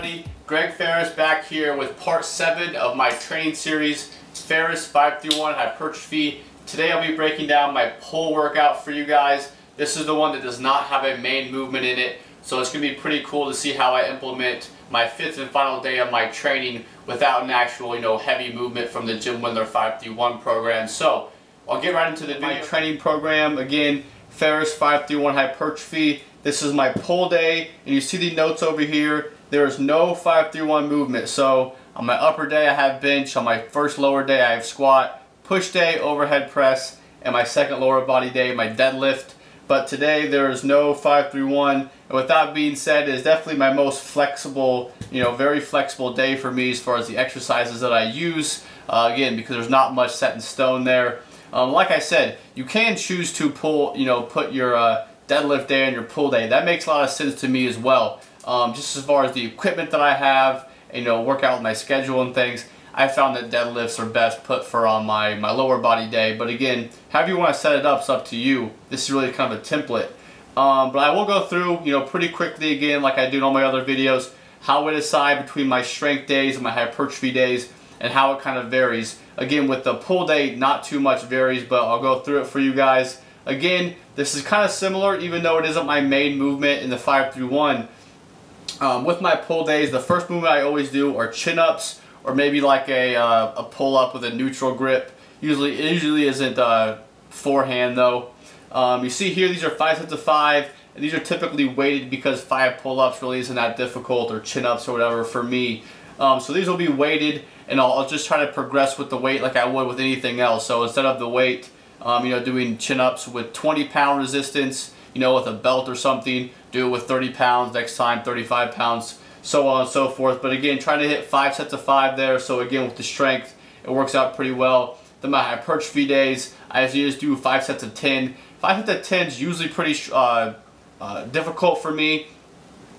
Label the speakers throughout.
Speaker 1: everybody, Greg Farris back here with part 7 of my training series, Farris 5-1 Hypertrophy. Today I'll be breaking down my pull workout for you guys. This is the one that does not have a main movement in it, so it's going to be pretty cool to see how I implement my 5th and final day of my training without an actual, heavy movement from the Gym Windler 5-1 program. So I'll get right into my training program. Again, Farris 5-1 Hypertrophy. This is my pull day, and you see the notes over here. There is no 5-1 movement. So on my upper day I have bench, on my first lower day I have squat, push day, overhead press, and my second lower body day, my deadlift. But today there is no 5-1, and with that being said, it is definitely my most flexible, very flexible day for me as far as the exercises that I use. Again, because there's not much set in stone there. Like I said, you can choose to pull, put your deadlift day and your pull day. That makes a lot of sense to me as well. Just as far as the equipment that I have, and work out with my schedule and things, I found that deadlifts are best put for on my lower body day. But again, however you want to set it up, it's up to you. This is really kind of a template. But I will go through, pretty quickly again, like I do in all my other videos, how I decide between my strength days and my hypertrophy days, and how it kind of varies. Again, with the pull day, not too much varies, but I'll go through it for you guys. Again, this is kind of similar, even though it isn't my main movement in the 5-1. With my pull days, the first movement I always do are chin-ups, or maybe like a pull-up with a neutral grip. It usually isn't forehand though. You see here, these are 5 sets of 5, and these are typically weighted because 5 pull-ups really isn't that difficult, or chin-ups or whatever for me. So these will be weighted, and I'll just try to progress with the weight like I would with anything else. So instead of the weight, doing chin-ups with 20-pound resistance, with a belt or something, do it with 30 pounds, next time 35 pounds, so on and so forth. But again, trying to hit 5 sets of 5 there, so again with the strength, it works out pretty well. Then my hypertrophy days, I usually just do 5 sets of 10. 5 sets of 10 is usually pretty difficult for me.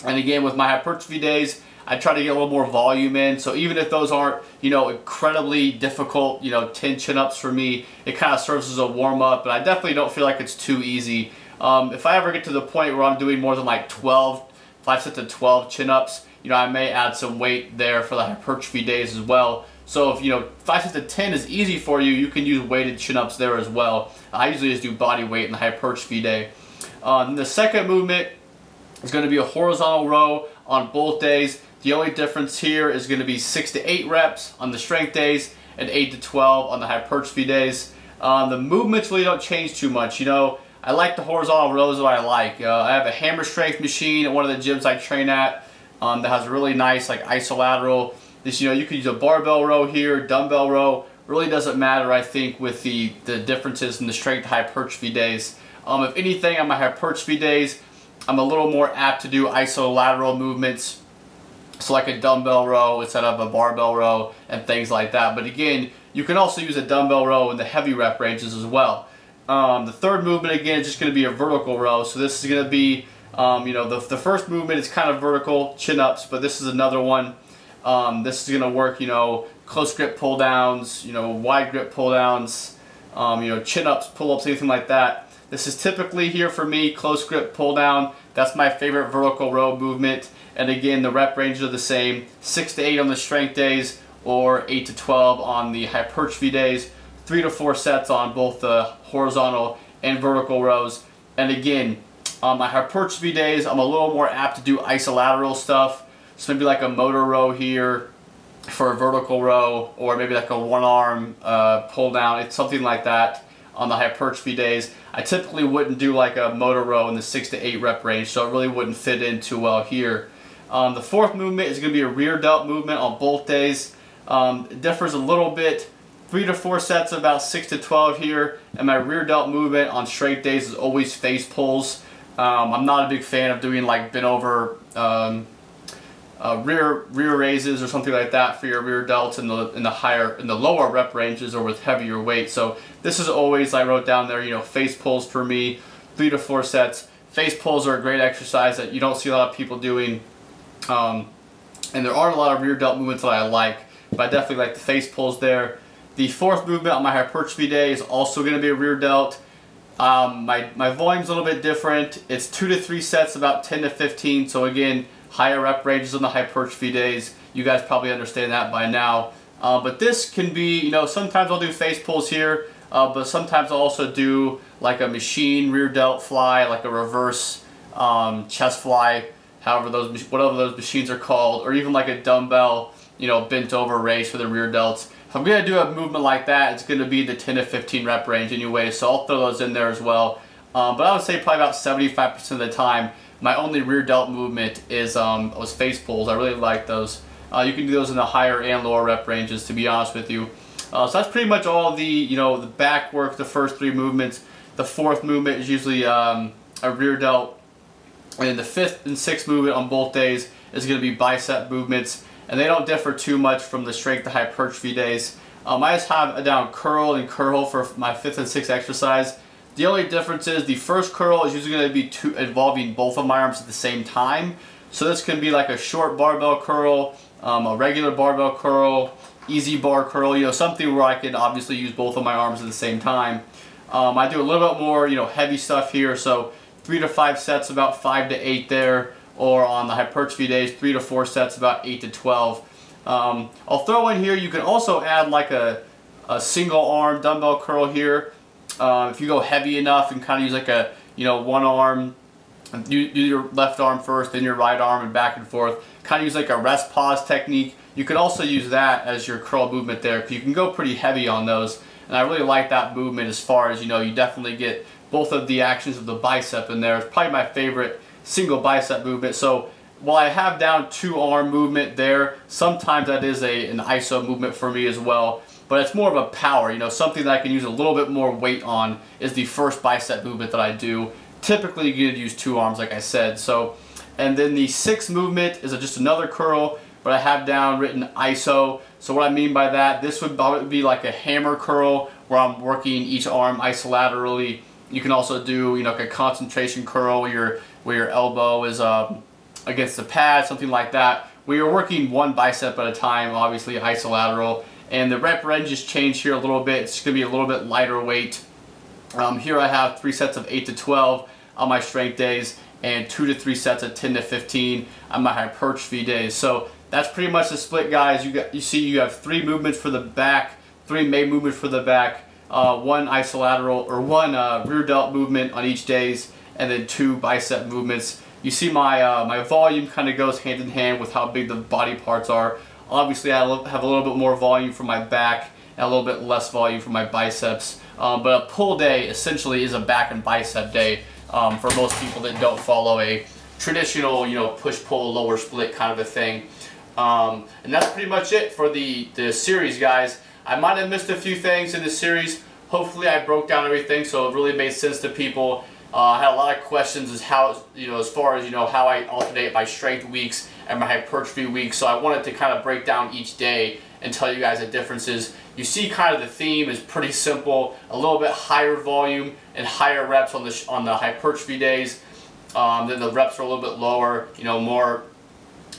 Speaker 1: And again, with my hypertrophy days, I try to get a little more volume in. So even if those aren't, incredibly difficult, 10 chin-ups for me, it kind of serves as a warm-up. But I definitely don't feel like it's too easy. If I ever get to the point where I'm doing more than like 5 sets of 12 chin-ups, I may add some weight there for the hypertrophy days as well. So if 5 sets of 10 is easy for you, you can use weighted chin-ups there as well. I usually just do body weight in the hypertrophy day. The second movement is going to be a horizontal row on both days. The only difference here is going to be 6 to 8 reps on the strength days and 8 to 12 on the hypertrophy days. The movements really don't change too much. I like the horizontal rows that I like. I have a hammer strength machine at one of the gyms I train at that has a really nice isolateral. This, you could use a barbell row here, dumbbell row. Really doesn't matter, I think, with the differences in the strength hypertrophy days. If anything, on my hypertrophy days, I'm a little more apt to do isolateral movements. So like a dumbbell row instead of a barbell row and things like that. But again, you can also use a dumbbell row in the heavy rep ranges as well. The third movement, again, is just going to be a vertical row. So this is going to be, the first movement is kind of vertical, chin-ups, but this is another one. This is going to work, close grip pull downs, wide grip pull downs, chin-ups, pull-ups, anything like that. This is typically here for me, close grip pull down. That's my favorite vertical row movement. And again, the rep ranges are the same, 6 to 8 on the strength days or 8 to 12 on the hypertrophy days. 3 to 4 sets on both the horizontal and vertical rows. And again, on my hypertrophy days, I'm a little more apt to do isolateral stuff. So maybe like a motor row here for a vertical row, or maybe like a one-arm pull down. It's something like that on the hypertrophy days. I typically wouldn't do like a motor row in the 6 to 8 rep range, so it really wouldn't fit in too well here. The fourth movement is going to be a rear delt movement on both days. It differs a little bit. 3 to 4 sets of about 6 to 12 here, and my rear delt movement on straight days is always face pulls. I'm not a big fan of doing like bent over rear raises or something like that for your rear delts in the lower rep ranges or with heavier weight. So this is always, I wrote down there, face pulls for me, 3 to 4 sets. Face pulls are a great exercise that you don't see a lot of people doing, and there aren't a lot of rear delt movements that I like, but I definitely like the face pulls there. The fourth movement on my hypertrophy day is also going to be a rear delt. My volume's a little bit different. It's 2 to 3 sets, about 10 to 15. So again, higher rep ranges on the hypertrophy days. You guys probably understand that by now. But this can be, you know, sometimes I'll do face pulls here, but sometimes I'll also do like a machine rear delt fly, like a reverse chest fly, whatever those machines are called, or even like a dumbbell, you know, bent over raise for the rear delts. If I'm going to do a movement like that, it's going to be the 10 to 15 rep range anyway, so I'll throw those in there as well. But I would say probably about 75% of the time, my only rear delt movement is was face pulls. I really like those. You can do those in the higher and lower rep ranges, to be honest with you. So that's pretty much all the, you know, the back work, the first 3 movements. The 4th movement is usually a rear delt. And then the 5th and 6th movement on both days is going to be bicep movements. And they don't differ too much from the strength to hypertrophy days. I just have down curl and curl for my 5th and 6th exercise. The only difference is the first curl is usually going to be involving both of my arms at the same time. So this can be like a short barbell curl, a regular barbell curl, easy bar curl, you know, something where I can obviously use both of my arms at the same time. I do a little bit more, you know, heavy stuff here, so 3 to 5 sets, about 5 to 8 there, or on the hypertrophy days, 3 to 4 sets, about 8 to 12. I'll throw in here, you can also add like a single arm dumbbell curl here. If you go heavy enough and kind of use like a, you know, one arm, do your left arm first, then your right arm, and back and forth. Kind of use like a rest pause technique. You could also use that as your curl movement there, because you can go pretty heavy on those. And I really like that movement as far as, you know, you definitely get both of the actions of the bicep in there. It's probably my favorite single bicep movement. So while I have down 2 arm movement there, sometimes that is an iso movement for me as well. But it's more of a power, you know, something that I can use a little bit more weight on is the first bicep movement that I do. Typically you're going to use 2 arms, like I said. So, and then the 6th movement is just another curl, but I have down written iso. So what I mean by that, this would be like a hammer curl where I'm working each arm isolaterally. You can also do, you know, like a concentration curl where your elbow is against the pad, something like that, where you're working one bicep at a time, obviously isolateral. And the rep ranges change here a little bit. It's going to be a little bit lighter weight. Here I have 3 sets of 8 to 12 on my strength days, and 2 to 3 sets of 10 to 15 on my hypertrophy days. So that's pretty much the split, guys. You see you have 3 movements for the back, 3 main movements for the back, 1 isolateral or 1 rear delt movement on each days, and then 2 bicep movements. You see my my volume kind of goes hand in hand with how big the body parts are. Obviously I have a little bit more volume for my back and a little bit less volume for my biceps. But a pull day essentially is a back and bicep day for most people that don't follow a traditional, you know, push-pull lower split kind of a thing. And that's pretty much it for the series, guys. I might have missed a few things in the series. Hopefully I broke down everything so it really made sense to people. I had a lot of questions as how, you know, as far as, you know, how I alternate my strength weeks and my hypertrophy weeks. So I wanted to kind of break down each day and tell you guys the differences. You see kind of the theme is pretty simple, a little bit higher volume and higher reps on the hypertrophy days. Then the reps are a little bit lower, you know, more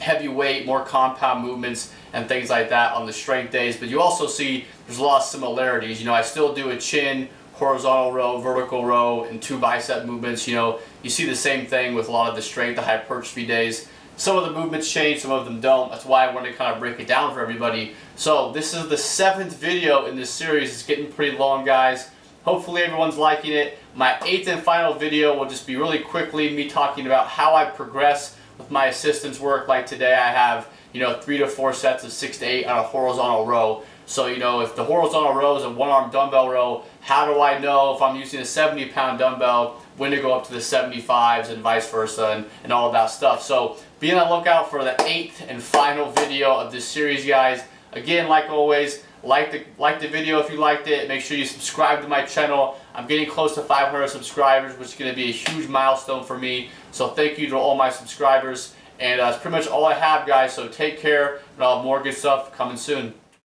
Speaker 1: heavy weight, more compound movements and things like that on the strength days. But you also see there's a lot of similarities. You know, I still do a chin, horizontal row, vertical row, and 2 bicep movements. You know, you see the same thing with a lot of the strength, the hypertrophy days. Some of the movements change, some of them don't. That's why I wanted to kind of break it down for everybody. So this is the 7th video in this series. It's getting pretty long, guys. Hopefully everyone's liking it. My 8th and final video will just be really quickly me talking about how I progress with my assistance work. Like today I have, you know, 3 to 4 sets of 6 to 8 on a horizontal row. So, you know, if the horizontal row is a 1-arm dumbbell row, how do I know if I'm using a 70-pound dumbbell when to go up to the 75s and vice versa and all of that stuff. So be on the lookout for the 8th and final video of this series, guys. Again, like always, like the video if you liked it. Make sure you subscribe to my channel. I'm getting close to 500 subscribers, which is going to be a huge milestone for me. So thank you to all my subscribers. And that's pretty much all I have, guys. So take care, and I'll have more good stuff coming soon.